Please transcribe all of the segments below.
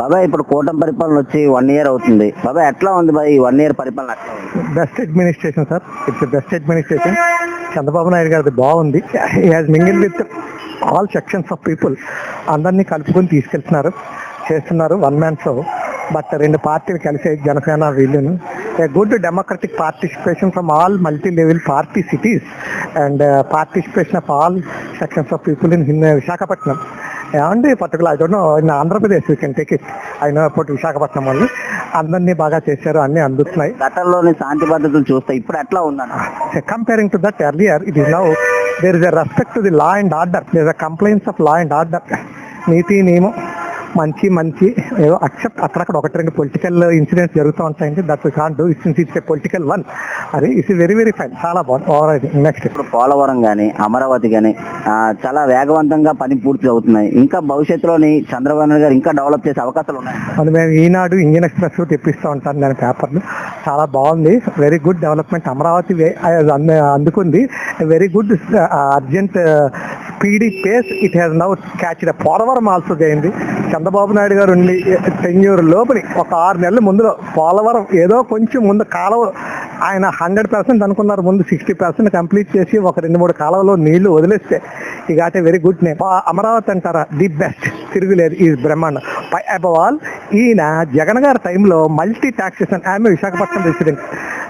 బాబాయ్ ఇప్పుడు కూటమి పరిపాలన వచ్చి 1 ఇయర్ అవుతుంది. బాబాయ్ ఎట్లా ఉంది బాయ్ ఈ 1 ఇయర్ పరిపాలన ఎట్లా ఉంది? Best administration sir. It's best administration. Chandrababu Naidu గారిది బాగుంది. He has mingle with all sections of people. అందరినీ కలుపుకొని తీసుకెళ్తున్నారు, చేస్తున్నారు వన్ మ్యాన్ షో. బట్ రెండు పార్టీలు కలిసే జనసేన వీళ్ళను a good democratic participation from all multi level party cities and participation of all sections of people in Visakhapatnam. ఏమండి particular I don't know in Andhra Pradesh you can take it. అయినా ఇప్పుడు విశాఖపట్నం వాళ్ళు అందరినీ బాగా చేశారు, అన్ని అందుతున్నాయి. గతంలోని శాంతి పద్ధతులు చూస్తే ఇప్పుడు ఎట్లా ఉందన్న? Comparing to that earlier, it is now there is a respect to the law and order. There is a compliance of law and order. నీతి నియమం మంచి ఏదో అక్సెప్ట్ అక్కడక్కడ ఒకటి రెండు పొలిటికల్ ఇన్సిడెంట్స్ జరుగుతూ ఉంటాయండి. That we can't do since it's a political one. అది it's very very fine, చాలా బాగుంది ఓవరాల్. నెక్స్ట్ ఇప్పుడు పోలవరం కానీ అమరావతి కానీ చాలా వేగవంతంగా పని పూర్తి అవుతున్నాయి. ఇంకా భవిష్యత్తులోని చంద్రబాబు నాయుడు గారు ఇంకా డెవలప్ చేసే అవకాశాలు ఉన్నాయి. అది మేము ఈనాడు ఇండియన్ ఎక్స్ప్రెస్ తెప్పిస్తూ ఉంటాను నేను పేపర్లు. చాలా బాగుంది, వెరీ గుడ్ డెవలప్మెంట్. అమరావతి అందుకుంది very good urgent speedy pace. It has now catch the Polavaram also చేయింది. చంద్రబాబు నాయుడు గారు ఉండి టెన్యూర్ లోపలి ఒక 6 నెలల ముందులో పోలవరం ఏదో కొంచెం ముందు కాలువ ఆయన 100% అనుకున్నారు, ముందు 60% కంప్లీట్ చేసి ఒక 2-3 కాలువలో నీళ్లు వదిలేస్తే ఈ ఘాటే వెరీ గుడ్ నేమ్. అమరావతి అంటారా ది బెస్ట్, తిరుగులేదు, ఈ బ్రహ్మాండ. అబవ్ ఆల్ ఈయన జగన్ గారి టైంలో మల్టీ టాక్సేషన్. ఆమె విశాఖపట్నం రెసిడెంట్.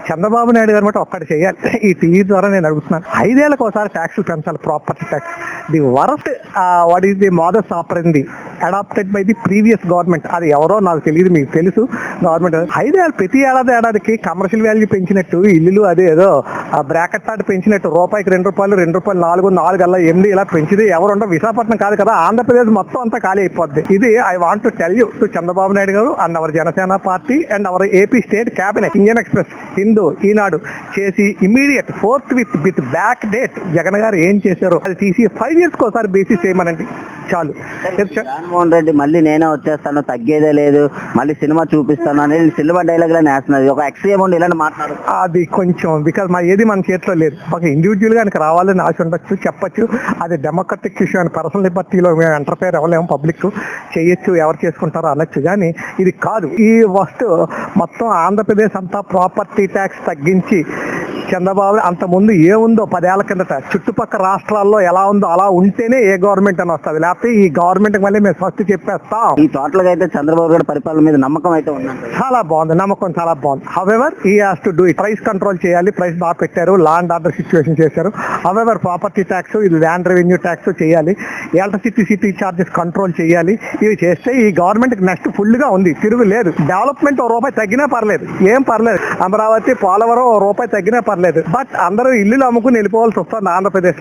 చంద్రబాబు నాయుడు గారు మటు ఒక్కటి చేయాలి. ఈ టీవీ ద్వారా నేను అడుగుతున్నాను, 5 ఏళ్ళకి ఒకసారి ట్యాక్సులు పెంచాలి, property tax. The worst what is the modus operandi adopted by the previous government. అది ఎవరో నాకు తెలియదు, మీకు తెలుసు. గవర్నమెంట్ 5 ఏళ్ళు ప్రతి ఏడాదికి కమర్షియల్ వాల్యూ పెంచినట్టు, ఇల్లులు అదే ఏదో బ్రాకెట్ తాటి పెంచినట్టు, రూపాయికి 2 రూపాయలు, 2 రూపాయలు 4 అలా 8 ఇలా పెంచింది ఎవరుండో. విశాఖపట్నం కాదు కదా, ఆంధ్రప్రదేశ్ మొత్తం అంతా ఖాళీ అయిపోద్ది. ఇది I want to tell you to Chandrababu Naidu garu and our Janasena party and our AP state cabinet, Indian Express, Hindu, Eenadu చేసి immediate 4th with back date Jagan garu ఏం చేశారో అది తీసి 5 years ఒకసారి బేసిస్ చేయమనండి చాలు. జగన్మోహన్ రెడ్డి మళ్ళీ నేనే వచ్చేస్తాను, తగ్గేదే లేదు, మళ్ళీ సినిమా చూపిస్తాను అనేది సినిమా డైలాగ్ లా నేస్తున్నది. ఒక ఎక్స్ట్రీమ్ ఉండి ఇలాంటి మాట్లాడు. అది కొంచెం బికాజ్ ఏది మన చేతిలో లేదు. ఒక ఇండివిజువల్ గా ఆయనకు రావాలని ఆశ ఉండొచ్చు, చెప్పచ్చు. అది డెమోక్రటిక్ ఇష్యూ అని పర్సనల్ లిబర్టీలో మేము ఎంటర్ఫైర్ అవ్వలేము. పబ్లిక్ చేయొచ్చు, ఎవరు చేసుకుంటారో అనొచ్చు, కానీ ఇది కాదు. ఈ వస్తు మొత్తం ఆంధ్రప్రదేశ్ అంతా ప్రాపర్టీ ట్యాక్స్ తగ్గించి చంద్రబాబు అంత ముందు ఏముందో 10 ఏళ్ల కిందట చుట్టుపక్కల రాష్ట్రాల్లో ఎలా ఉందో అలా ఉంటేనే ఏ గవర్నమెంట్ అని వస్తుంది. లేకపోతే ఈ గవర్నమెంట్ మళ్ళీ మేము ఫస్ట్ చెప్పేస్తాం. ఈ టోటల్ గా అయితే చంద్రబాబు గారి పరిపాలన మీద నమ్మకం అయితే ఉందండి. చాలా బాగుంది, నమ్మకం చాలా బాగుంది. However he has to do it. Price control చేయాలి, ప్రైస్ బాగా పెట్టారు, లా అండ్ ఆర్డర్ సిచ్యువేషన్ చేశారు. హవెవర్ ప్రాపర్టీ ట్యాక్స్, ఇది ల్యాండ్ రెవెన్యూ ట్యాక్స్ చేయాలి, ఎలక్ట్రిసిటీ చార్జెస్ కంట్రోల్ చేయాలి. ఇవి చేస్తే ఈ గవర్నమెంట్ నెక్స్ట్ ఫుల్ గా ఉంది, తిరుగు లేదు. డెవలప్మెంట్ ₹1 తగ్గినా పర్లేదు, ఏం పర్లేదు. అమరావతి, పోలవరం ₹1 తగ్గినా పర్లేదు. బట్ అందరూ ఇల్లులు అమ్ముకుని వెళ్ళిపోవాల్సి వస్తుంది ఆంధ్రప్రదేశ్.